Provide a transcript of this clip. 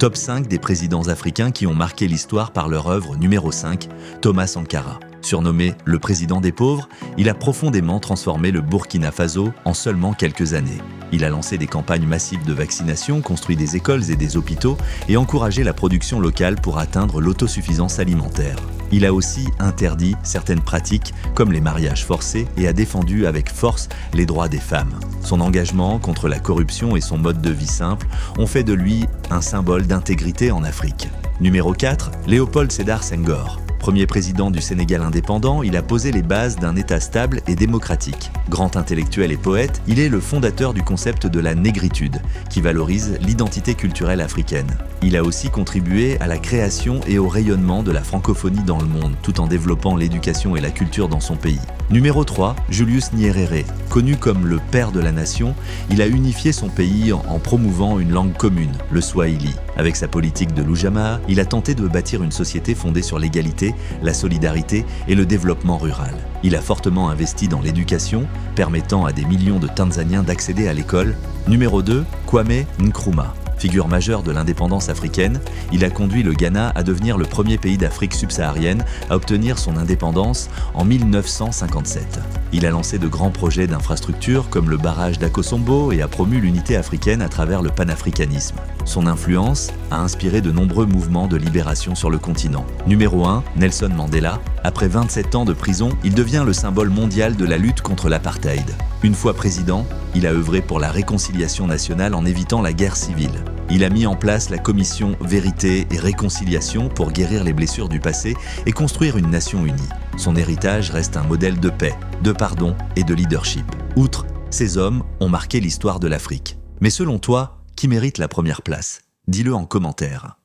Top 5 des présidents africains qui ont marqué l'histoire par leur œuvre numéro 5, Thomas Sankara. Surnommé le président des pauvres, il a profondément transformé le Burkina Faso en seulement quelques années. Il a lancé des campagnes massives de vaccination, construit des écoles et des hôpitaux et encouragé la production locale pour atteindre l'autosuffisance alimentaire. Il a aussi interdit certaines pratiques comme les mariages forcés et a défendu avec force les droits des femmes. Son engagement contre la corruption et son mode de vie simple ont fait de lui un symbole d'intégrité en Afrique. Numéro 4, Léopold Sédar Senghor. Premier président du Sénégal indépendant, il a posé les bases d'un État stable et démocratique. Grand intellectuel et poète, il est le fondateur du concept de la négritude, qui valorise l'identité culturelle africaine. Il a aussi contribué à la création et au rayonnement de la francophonie dans le monde, tout en développant l'éducation et la culture dans son pays. Numéro 3, Julius Nyerere. Connu comme le père de la nation, il a unifié son pays en promouvant une langue commune, le Swahili. Avec sa politique de l'Ujamaa, il a tenté de bâtir une société fondée sur l'égalité, la solidarité et le développement rural. Il a fortement investi dans l'éducation, permettant à des millions de Tanzaniens d'accéder à l'école. Numéro 2, Kwame Nkrumah. Figure majeure de l'indépendance africaine, il a conduit le Ghana à devenir le premier pays d'Afrique subsaharienne à obtenir son indépendance en 1957. Il a lancé de grands projets d'infrastructures comme le barrage d'Akosombo et a promu l'unité africaine à travers le panafricanisme. Son influence a inspiré de nombreux mouvements de libération sur le continent. Numéro 1, Nelson Mandela. Après 27 ans de prison, il devient le symbole mondial de la lutte contre l'apartheid. Une fois président, il a œuvré pour la réconciliation nationale en évitant la guerre civile. Il a mis en place la commission Vérité et Réconciliation pour guérir les blessures du passé et construire une nation unie. Son héritage reste un modèle de paix, de pardon et de leadership. Outre, ces hommes ont marqué l'histoire de l'Afrique. Mais selon toi, qui mérite la première place? Dis-le en commentaire.